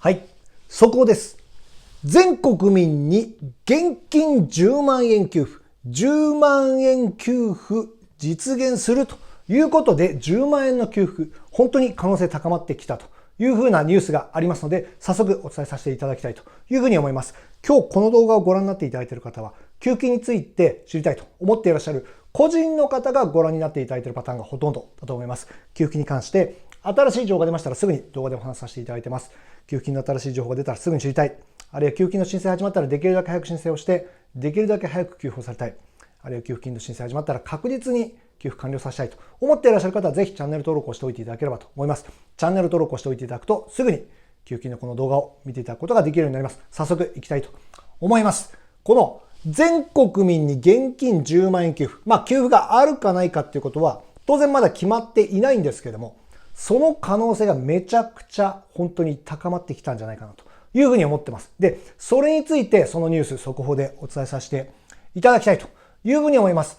はい、そこです。全国民に現金10万円給付、10万円給付実現するということで、10万円の給付、本当に可能性高まってきたというふうなニュースがありますので、早速お伝えさせていただきたいというふうに思います。今日この動画をご覧になっていただいている方は、給付金について知りたいと思っていらっしゃる個人の方がご覧になっていただいているパターンがほとんどだと思います。給付金に関して新しい情報が出ましたらすぐに動画でお話しさせていただいています。給付金の新しい情報が出たらすぐに知りたい。あるいは給付金の申請始まったらできるだけ早く申請をして、できるだけ早く給付をされたい。あるいは給付金の申請始まったら確実に給付完了させたいと思っていらっしゃる方は、ぜひチャンネル登録をしておいていただければと思います。チャンネル登録をしておいていただくと、すぐに給付金のこの動画を見ていただくことができるようになります。早速いきたいと思います。この全国民に現金10万円給付。給付があるかないかっていうことは、当然まだ決まっていないんですけれども、その可能性がめちゃくちゃ本当に高まってきたんじゃないかなというふうに思ってます。で、それについてそのニュース速報でお伝えさせていただきたいというふうに思います。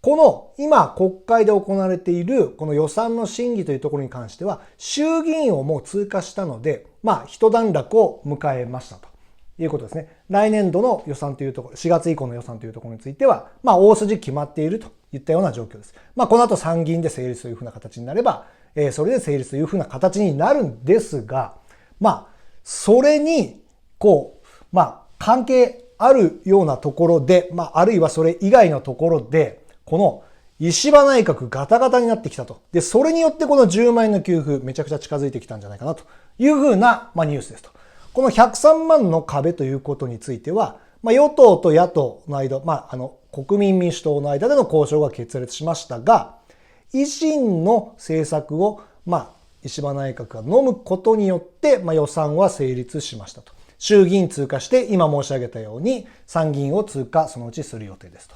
この今国会で行われているこの予算の審議というところに関しては、衆議院をもう通過したので、一段落を迎えましたということですね。来年度の予算というところ、4月以降の予算というところについては、大筋決まっているといったような状況です。この後参議院で成立というふうな形になれば、それで成立というふうな形になるんですが、それに、関係あるようなところで、あるいはそれ以外のところで、この石破内閣ガタガタになってきたと。で、それによってこの10万円の給付、めちゃくちゃ近づいてきたんじゃないかなというふうな、ニュースですと。この103万の壁ということについては、与党と野党の間、国民民主党の間での交渉が決裂しましたが、維新の政策を、石破内閣が飲むことによって、予算は成立しましたと。衆議院通過して、今申し上げたように参議院を通過そのうちする予定ですと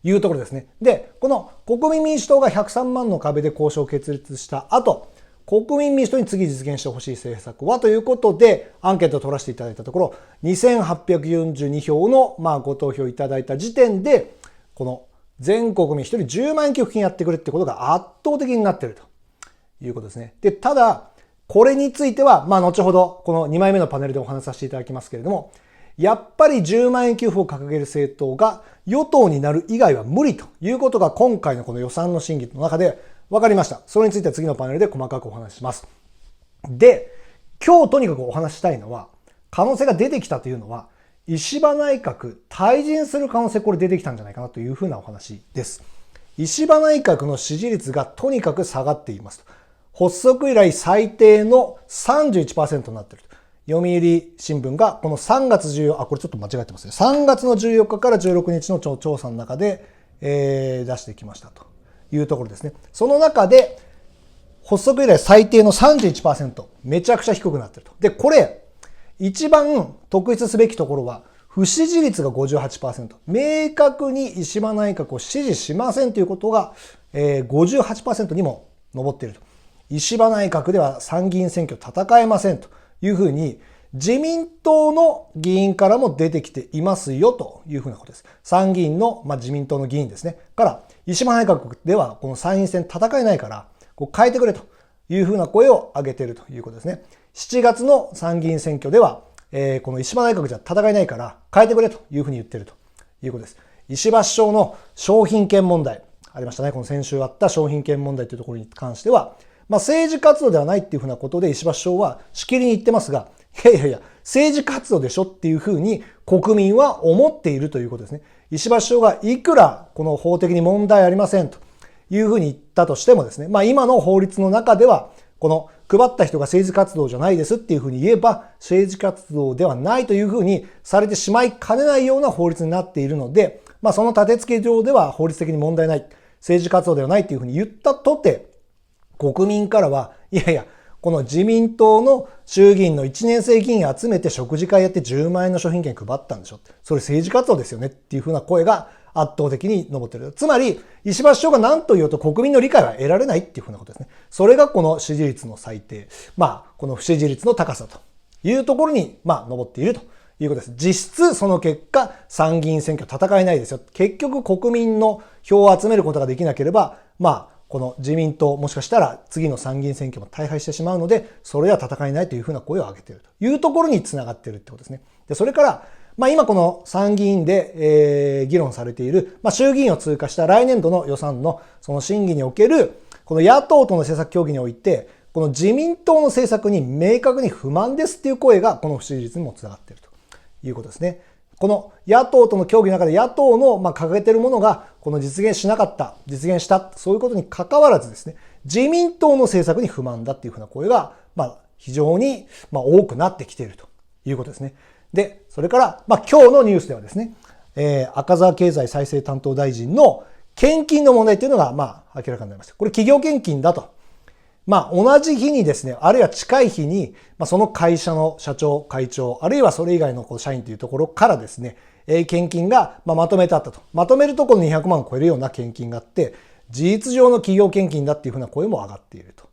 いうところですね。で、この国民民主党が103万の壁で交渉を決裂した後、国民民主党に次実現してほしい政策はということで、アンケートを取らせていただいたところ、2842票のご投票いただいた時点で、この全国民一人10万円給付金やってくれってことが圧倒的になっているということですね。で、ただ、これについては、後ほどこの2枚目のパネルでお話しさせていただきますけれども、やっぱり10万円給付を掲げる政党が与党になる以外は無理ということが今回のこの予算の審議の中で分かりました。それについては次のパネルで細かくお話しします。で、今日とにかくお話ししたいのは、可能性が出てきたというのは、石破内閣退陣する可能性これ出てきたんじゃないかなというふうなお話です。石破内閣の支持率がとにかく下がっていますと。発足以来最低の 31% になっていると。読売新聞がこの3月14、これちょっと間違えてますね。3月の14日から16日の調査の中で、出してきましたというところですね。その中で発足以来最低の 31%、めちゃくちゃ低くなっていると。で、これ、一番特筆すべきところは、不支持率が 58%。明確に石破内閣を支持しませんということが、58% にも上っていると。石破内閣では参議院選挙戦えませんというふうに、自民党の議員からも出てきていますよというふうなことです。参議院の、自民党の議員ですね。から、石破内閣ではこの参院選戦えないから、変えてくれというふうな声を上げているということですね。7月の参議院選挙では、この石破内閣じゃ戦えないから変えてくれというふうに言っているということです。石破首相の商品券問題ありましたね。この先週あった商品券問題というところに関しては、政治活動ではないっていうふうなことで石破首相はしきりに言ってますが、いや、政治活動でしょっていうふうに国民は思っているということですね。石破首相がいくらこの法的に問題ありませんというふうに言ったとしてもですね、今の法律の中では、この配った人が政治活動じゃないですっていうふうに言えば、政治活動ではないというふうにされてしまいかねないような法律になっているので、その立て付け上では法律的に問題ない、政治活動ではないっていうふうに言ったとて、国民からは、この自民党の衆議院の1年生議員集めて食事会やって10万円の商品券配ったんでしょ。それ政治活動ですよねっていうふうな声が圧倒的に上っている。つまり、石破首相が何と言おうと国民の理解は得られないっていうふうなことですね。それがこの支持率の最低。この不支持率の高さというところに、上っているということです。実質、その結果、参議院選挙戦えないですよ。結局、国民の票を集めることができなければ、この自民党、もしかしたら次の参議院選挙も大敗してしまうので、それでは戦えないというふうな声を上げているというところにつながっているってことですね。で、それから、今この参議院で、議論されている、衆議院を通過した来年度の予算のその審議における、この野党との政策協議において、この自民党の政策に明確に不満ですっていう声がこの不支持率にもつながっているということですね。この野党との協議の中で野党の掲げているものがこの実現しなかった、実現した、そういうことに関わらずですね、自民党の政策に不満だっていうふうな声が非常に多くなってきているということですね。で、それから今日のニュースではですね、赤澤経済再生担当大臣の献金の問題というのが明らかになりました。これ企業献金だと。同じ日にですね、あるいは近い日に、その会社の社長、会長、あるいはそれ以外の社員というところからですね、献金がまとめてあったと。まとめるとこの200万を超えるような献金があって、事実上の企業献金だっていうふうな声も上がっていると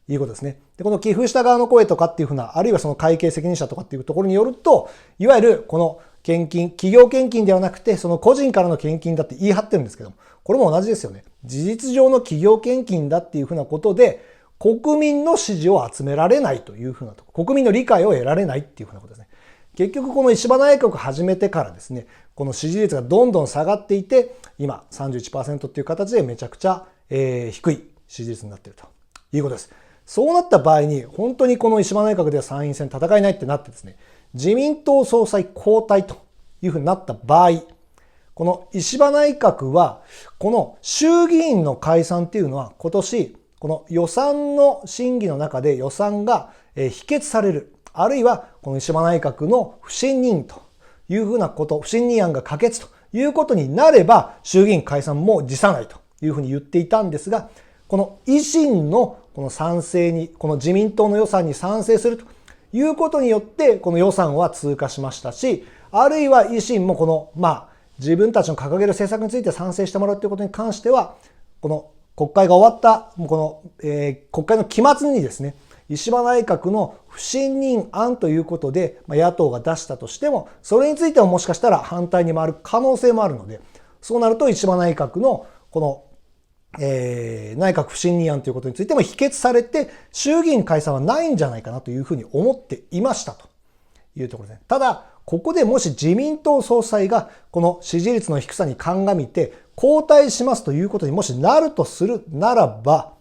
いうことですね。で、この寄付した側の声とかっていうふうな、あるいはその会計責任者とかっていうところによると、いわゆるこの献金、企業献金ではなくて、その個人からの献金だって言い張ってるんですけども、これも同じですよね。事実上の企業献金だっていうふうなことで、国民の支持を集められないというふうなところ、国民の理解を得られないっていうふうなことですね。結局この石破内閣始めてからですね、この支持率がどんどん下がっていて、今 31% っていう形でめちゃくちゃ、低い支持率になっているということです。そうなった場合に、本当にこの石破内閣では参院選戦えないってなってですね、自民党総裁交代というふうになった場合、この石破内閣は、この衆議院の解散っていうのは今年、この予算の審議の中で予算が否決される。あるいはこの石破内閣の不信任というふうなこと、不信任案が可決ということになれば衆議院解散も辞さないというふうに言っていたんですが、この維新のこの賛成に、この自民党の予算に賛成するということによってこの予算は通過しましたし、あるいは維新もこの自分たちの掲げる政策について賛成してもらうということに関しては、この国会が終わった、この、国会の期末にですね、石破内閣の不信任案ということで、野党が出したとしても、それについてはもしかしたら反対に回る可能性もあるので、そうなると石破内閣のこの、内閣不信任案ということについても否決されて、衆議院解散はないんじゃないかなというふうに思っていましたというところですね。ただ、ここでもし自民党総裁がこの支持率の低さに鑑みて交代しますということにもしなるとするならば、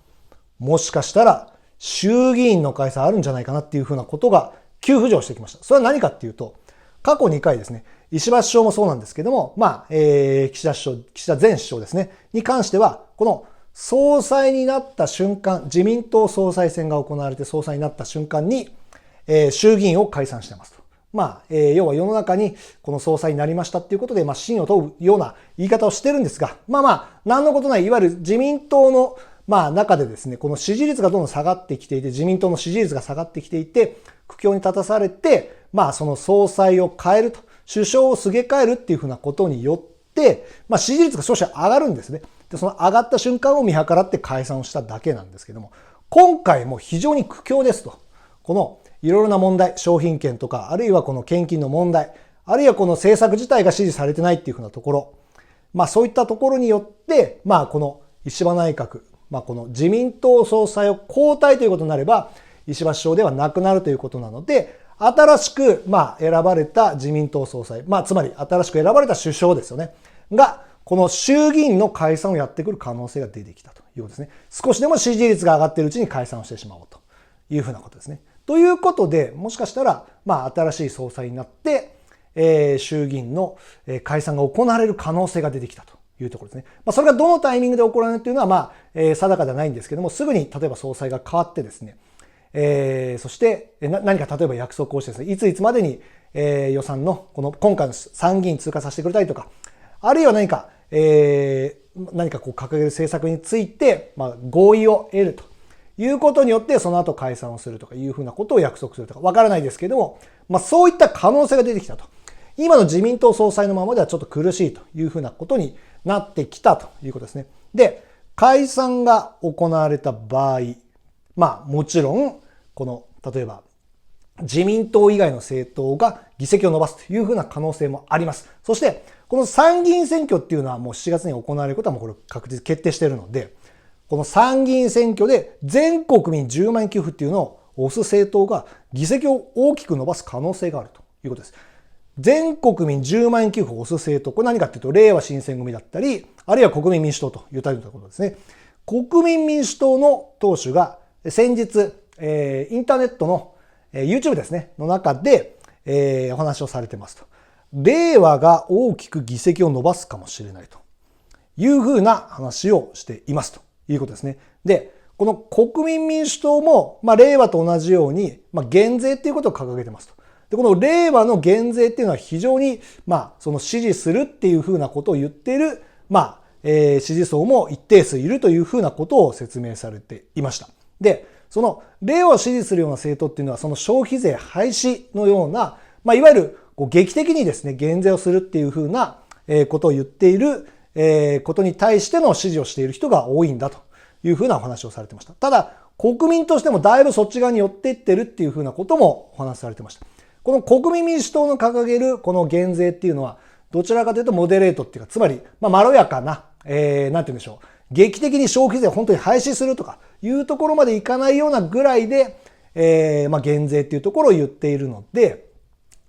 もしかしたら衆議院の解散あるんじゃないかなっていうふうなことが急浮上してきました。それは何かっていうと、過去2回ですね、石破首相もそうなんですけども、岸田前首相ですね、に関しては、この総裁になった瞬間、自民党総裁選が行われて総裁になった瞬間に、衆議院を解散してますと。要は世の中にこの総裁になりましたっていうことで、信を問うような言い方をしてるんですが、なんのことない、いわゆる自民党の中でですね、この支持率がどんどん下がってきていて、自民党の支持率が下がってきていて、苦境に立たされて、その総裁を変えると、首相をすげ替えるっていうふうなことによって、支持率が少し上がるんですね。で、その上がった瞬間を見計らって解散をしただけなんですけども、今回も非常に苦境ですと。このいろいろな問題、商品券とか、あるいはこの献金の問題、あるいはこの政策自体が支持されてないっていうふうなところ、そういったところによって、この石破内閣、この自民党総裁を交代ということになれば、石破首相ではなくなるということなので、新しく選ばれた自民党総裁、つまり新しく選ばれた首相ですよね、が、この衆議院の解散をやってくる可能性が出てきたということですね。少しでも支持率が上がっているうちに解散をしてしまおうというふうなことですね。ということで、もしかしたら、新しい総裁になって、衆議院の解散が行われる可能性が出てきたというところですね。それがどのタイミングで行われるというのは、定かではないんですけども、すぐに例えば総裁が変わってですね、そして何か例えば約束をしてですね、いついつまでに、予算のこの今回の参議院通過させてくれたりとか、あるいは何かこう掲げる政策について、合意を得るということによって、その後解散をするとかいうふうなことを約束するとか、わからないですけども、そういった可能性が出てきたと。今の自民党総裁のままではちょっと苦しいというふうなことになってきたということですね。で、解散が行われた場合、もちろん、この、例えば、自民党以外の政党が議席を伸ばすというふうな可能性もあります。そして、この参議院選挙っていうのはもう7月に行われることはもうこれ確実決定しているので、この参議院選挙で全国民10万円給付っていうのを推す政党が議席を大きく伸ばす可能性があるということです。全国民10万円給付を推す政党、これ何かっていうと、れいわ新選組だったり、あるいは国民民主党といったようなことですね。国民民主党の党首が先日、インターネットの YouTube ですね、の中で、お話をされてますと。れいわが大きく議席を伸ばすかもしれないというふうな話をしていますということですね。で、この国民民主党も、れいわと同じように、減税っていうことを掲げてますと。で、このれいわの減税っていうのは非常に、その支持するっていうふうなことを言っている、支持層も一定数いるというふうなことを説明されていました。で、そのれいわを支持するような政党っていうのは、その消費税廃止のような、いわゆる劇的にですね、減税をするっていうふうなことを言っていることに対しての支持をしている人が多いんだというふうなお話をされてました。ただ、国民としてもだいぶそっち側に寄っていってるっていうふうなこともお話しされてました。この国民民主党の掲げるこの減税っていうのは、どちらかというとモデレートっていうか、つまり、まろやかな、なんて言うんでしょう。劇的に消費税を本当に廃止するとかいうところまでいかないようなぐらいで、減税っていうところを言っているので、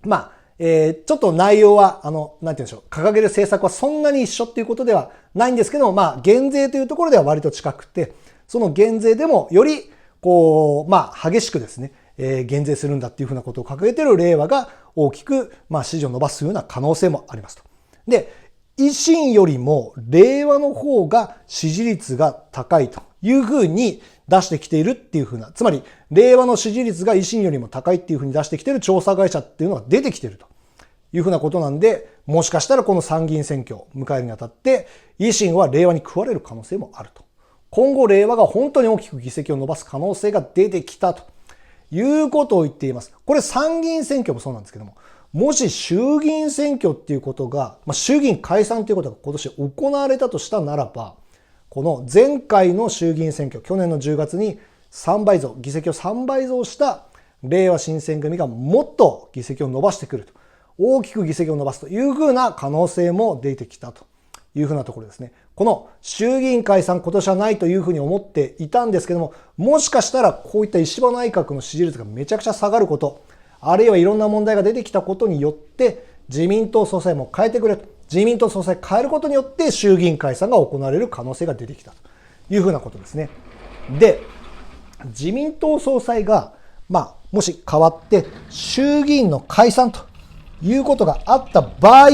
ちょっと内容は、なんて言うんでしょう。掲げる政策はそんなに一緒っていうことではないんですけども、減税というところでは割と近くて、その減税でもより、激しくですね、減税するんだっていうふうなことを掲げているれいわが大きく、支持を伸ばすような可能性もありますと。で、維新よりもれいわの方が支持率が高いというふうに出してきているっていうふうな、つまりれいわの支持率が維新よりも高いっていうふうに出してきている調査会社っていうのが出てきているというふうなことなんで、もしかしたらこの参議院選挙を迎えるにあたって維新はれいわに食われる可能性もあると。今後れいわが本当に大きく議席を伸ばす可能性が出てきたということを言っています。これ参議院選挙もそうなんですけども、もし衆議院選挙っていうことが、衆議院解散ということが今年行われたとしたならば、この前回の衆議院選挙、去年の10月に3倍増、議席を3倍増したれいわ新選組がもっと議席を伸ばしてくると。大きく議席を伸ばすというふうな可能性も出てきたというふうなところですね。この衆議院解散今年はないというふうに思っていたんですけども、もしかしたらこういった石破内閣の支持率がめちゃくちゃ下がること、あるいはいろんな問題が出てきたことによって自民党総裁も変えてくれと。自民党総裁変えることによって衆議院解散が行われる可能性が出てきたというふうなことですね。で、自民党総裁が、もし変わって衆議院の解散ということがあった場合、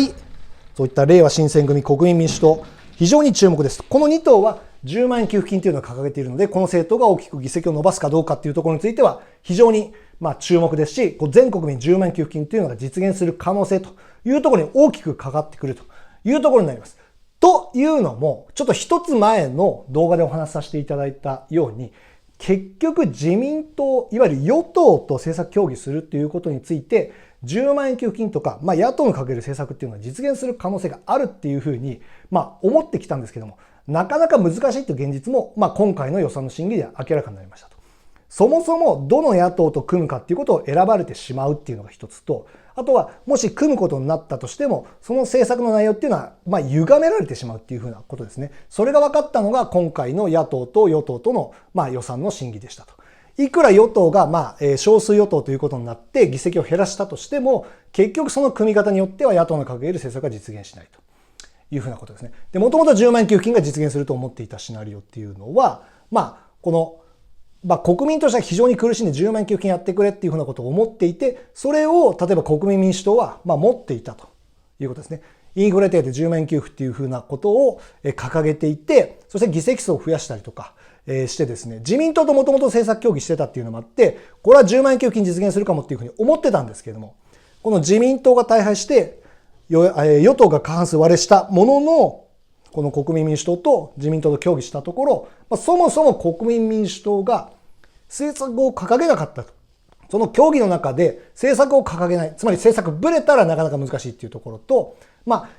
そういったれいわ新選組、国民民主党、非常に注目です。この2党は10万円給付金というのを掲げているので、この政党が大きく議席を伸ばすかどうかというところについては非常に注目ですし、全国民10万円給付金というのが実現する可能性というところに大きくかかってくるというところになります。というのも、ちょっと一つ前の動画でお話しさせていただいたように、結局自民党、いわゆる与党と政策協議するということについて、10万円給付金とか、野党の掲げる政策っていうのは実現する可能性があるっていうふうに、思ってきたんですけども、なかなか難しいという現実も、今回の予算の審議で明らかになりましたと。そもそもどの野党と組むかっていうことを選ばれてしまうっていうのが一つと、あとはもし組むことになったとしても、その政策の内容っていうのは、歪められてしまうっていうふうなことですね。それが分かったのが今回の野党と与党との、予算の審議でしたと。いくら与党が、少数与党ということになって議席を減らしたとしても、結局その組み方によっては野党の掲げる政策が実現しないというふうなことですね。で、もともと10万円給付金が実現すると思っていたシナリオっていうのは、この国民としては非常に苦しんで10万円給付金やってくれっていうふうなことを思っていて、それを例えば国民民主党は持っていたということですね。インフレ手当10万円給付っていうふうなことを掲げていて、そして議席数を増やしたりとかしてですね、自民党ともともと政策協議してたっていうのもあって、これは10万円給付金実現するかもっていうふうに思ってたんですけれども、この自民党が大敗して与党が過半数割れしたものの、この国民民主党と自民党と協議したところ、そもそも国民民主党が政策を掲げなかったと。その協議の中で政策を掲げない。つまり政策ブレたらなかなか難しいっていうところと、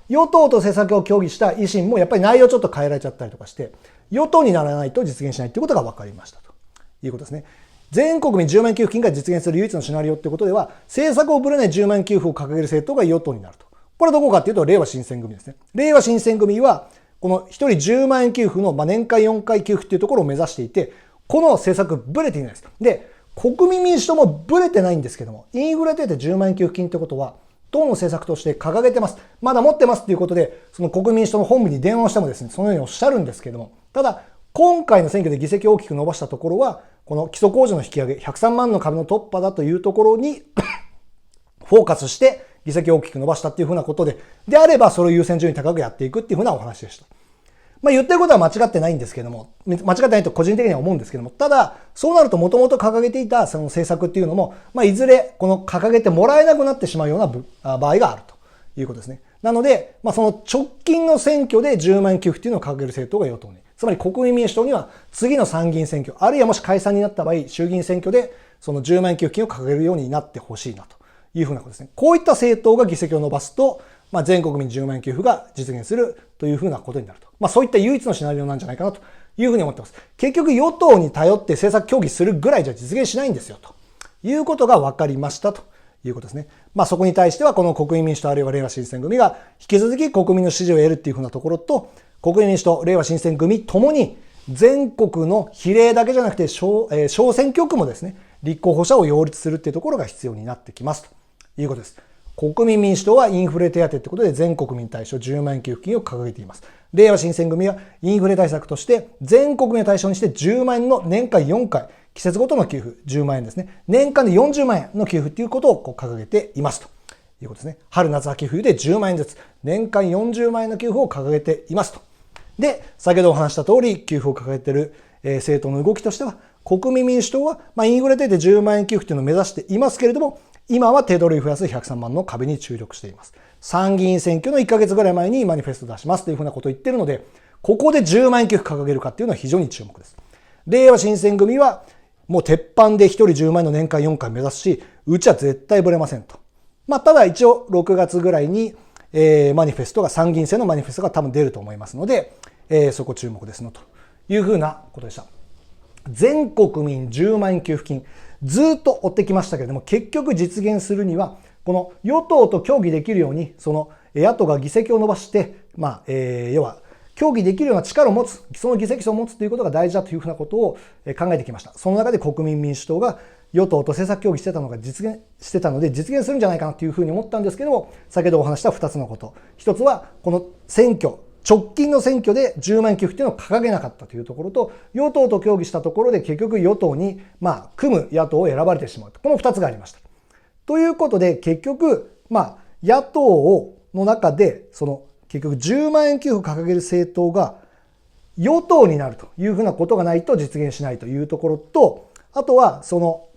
与党と政策を協議した維新もやっぱり内容ちょっと変えられちゃったりとかして、与党にならないと実現しないっていうことが分かりましたということですね。全国民10万円給付金が実現する唯一のシナリオってことでは、政策をぶれない10万円給付を掲げる政党が与党になると。これはどこかっていうと、れいわ新選組ですね。れいわ新選組は、この1人10万円給付の年間4回給付っていうところを目指していて、この政策ブレていないです。で、国民民主党もブレてないんですけども、インフレ手当10万円給付金ってことは、党の政策として掲げてます。まだ持ってますっていうことで、その国民民主党の本部に電話をしてもですね、そのようにおっしゃるんですけども、ただ、今回の選挙で議席を大きく伸ばしたところは、この基礎控除の引き上げ、103万の壁の突破だというところにフォーカスして議席を大きく伸ばしたっていうふうなことで、であればそれを優先順位高くやっていくっていうふうなお話でした。言ってることは間違ってないんですけども、間違ってないと個人的には思うんですけども、ただ、そうなるともともと掲げていたその政策っていうのも、いずれこの掲げてもらえなくなってしまうような場合があるということですね。なので、その直近の選挙で10万円給付っていうのを掲げる政党が与党に。つまり国民民主党には次の参議院選挙、あるいはもし解散になった場合、衆議院選挙でその10万円給付金を掲げるようになってほしいなというふうなことですね。こういった政党が議席を伸ばすと、全国民10万円給付が実現するというふうなことになると。そういった唯一のシナリオなんじゃないかなというふうに思ってます。結局与党に頼って政策協議するぐらいじゃ実現しないんですよということが分かりましたということですね。そこに対してはこの国民民主党あるいはれいわ新選組が引き続き国民の支持を得るっていうふうなところと、国民民主党、れいわ新選組ともに全国の比例だけじゃなくて小選挙区もですね、立候補者を擁立するっていうところが必要になってきますということです。国民民主党はインフレ手当ってことで全国民対象10万円給付金を掲げています。れいわ新選組はインフレ対策として全国民を対象にして10万円の年間4回、季節ごとの給付10万円ですね。年間で40万円の給付っていうことを掲げていますということですね。春夏秋冬で10万円ずつ、年間40万円の給付を掲げていますと。で、先ほどお話した通り給付を掲げている政党の動きとしては、国民民主党はインフレ手当10万円給付というのを目指していますけれども、今は手取りを増やす103万の壁に注力しています。参議院選挙の1ヶ月ぐらい前にマニフェスト出しますというふうなことを言っているので、ここで10万円給付掲げるかっていうのは非常に注目です。れいわ新選組はもう鉄板で1人10万円の年間4回目指すし、うちは絶対ブレませんと。ただ一応6月ぐらいに、マニフェストが参議院選のマニフェストが多分出ると思いますので、そこ注目ですのというふうなことでした。全国民10万円給付金。ずっと追ってきましたけれども、結局実現するには、この与党と協議できるように、その野党が議席を伸ばして、要は協議できるような力を持つ、その議席数を持つということが大事だというふうなことを考えてきました。その中で国民民主党が与党と政策協議してたのが実現してたので、実現するんじゃないかなというふうに思ったんですけども、先ほどお話した2つのこと。一つは、この選挙、直近の選挙で10万円給付というのを掲げなかったというところと、与党と協議したところで結局与党に組む野党を選ばれてしまうと。この2つがありました。ということで結局、野党の中で結局10万円給付を掲げる政党が与党になるというふうなことがないと実現しないというところと、あとはも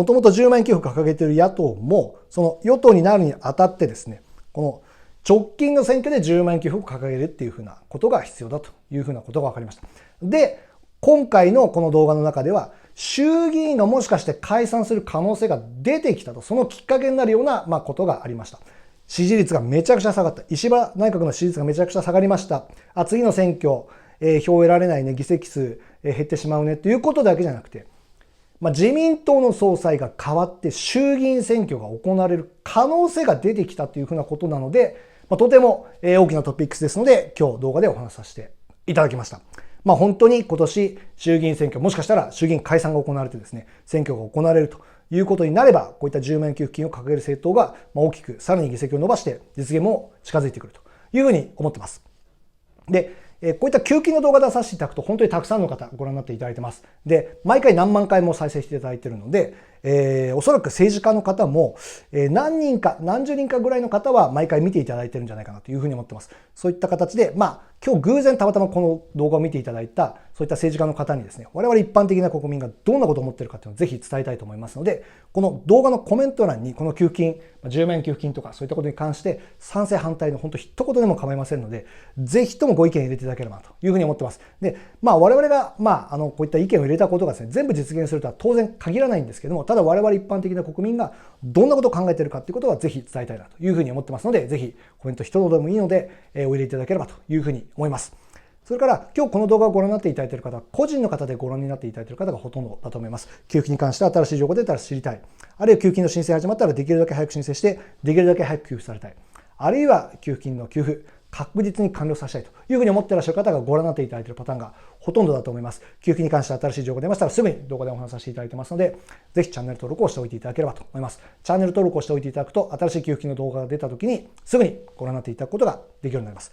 ともと10万円給付を掲げている野党もその与党になるにあたってですね、この直近の選挙で10万円給付を掲げるっていうふうなことが必要だというふうなことが分かりました。で、今回のこの動画の中では、衆議院がもしかして解散する可能性が出てきたと、そのきっかけになるようなことがありました。支持率がめちゃくちゃ下がった。石破内閣の支持率がめちゃくちゃ下がりました。次の選挙、票を得られないね、議席数減ってしまうねということだけじゃなくて、自民党の総裁が変わって衆議院選挙が行われる可能性が出てきたというふうなことなので、とても大きなトピックスですので、今日動画でお話しさせていただきました。本当に今年衆議院選挙、もしかしたら衆議院解散が行われてですね、選挙が行われるということになれば、こういった10万円給付金を掲げる政党が大きくさらに議席を伸ばして実現も近づいてくるというふうに思ってます。で、こういった給付金の動画出させていただくと本当にたくさんの方ご覧になっていただいてます。で、毎回何万回も再生していただいているので、おそらく政治家の方も、何人か、何十人かぐらいの方は毎回見ていただいてるんじゃないかなというふうに思ってます。そういった形で、今日偶然たまたまこの動画を見ていただいた、そういった政治家の方にですね、我々一般的な国民がどんなことを思っているかというのをぜひ伝えたいと思いますので、この動画のコメント欄にこの給付金、10万円給付金とかそういったことに関して賛成反対の本当一言でも構いませんので、ぜひともご意見入れていただければというふうに思ってます。で、我々が、こういった意見を入れたことがですね、全部実現するとは当然限らないんですけども、ただ我々一般的な国民がどんなことを考えているかということはぜひ伝えたいなというふうに思ってますので、ぜひコメント一言でもいいので、お入れいただければというふうに思います。それから今日この動画をご覧になっていただいている方は個人の方でご覧になっていただいている方がほとんどだと思います。給付金に関して新しい情報が出たら知りたい。あるいは給付金の申請始まったらできるだけ早く申請して、できるだけ早く給付されたい。あるいは給付金の給付、確実に完了させたいというふうに思っていらっしゃる方がご覧になっていただいているパターンがほとんどだと思います。給付金に関して新しい情報が出ましたらすぐに動画でお話しさせていただいてますので、ぜひチャンネル登録をしておいていただければと思います。チャンネル登録をしておいていただくと、新しい給付金の動画が出た時にすぐにご覧になっていただくことができるようになります。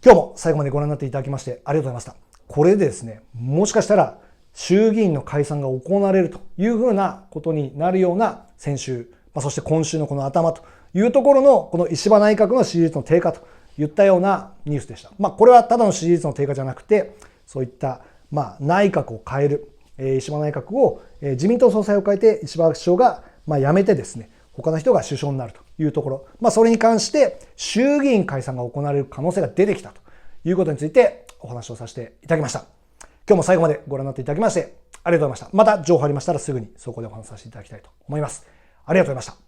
今日も最後までご覧になっていただきましてありがとうございました。これでですね、もしかしたら衆議院の解散が行われるというふうなことになるような先週、そして今週のこの頭というところのこの石破内閣の支持率の低下といったようなニュースでした。これはただの支持率の低下じゃなくて、そういった内閣を変える、石破内閣を自民党総裁を変えて石破首相が辞めてですね、他の人が首相になるというところ、それに関して衆議院解散が行われる可能性が出てきたということについてお話をさせていただきました。今日も最後までご覧になっていただきましてありがとうございました。また情報ありましたらすぐにそこでお話しさせていただきたいと思います。ありがとうございました。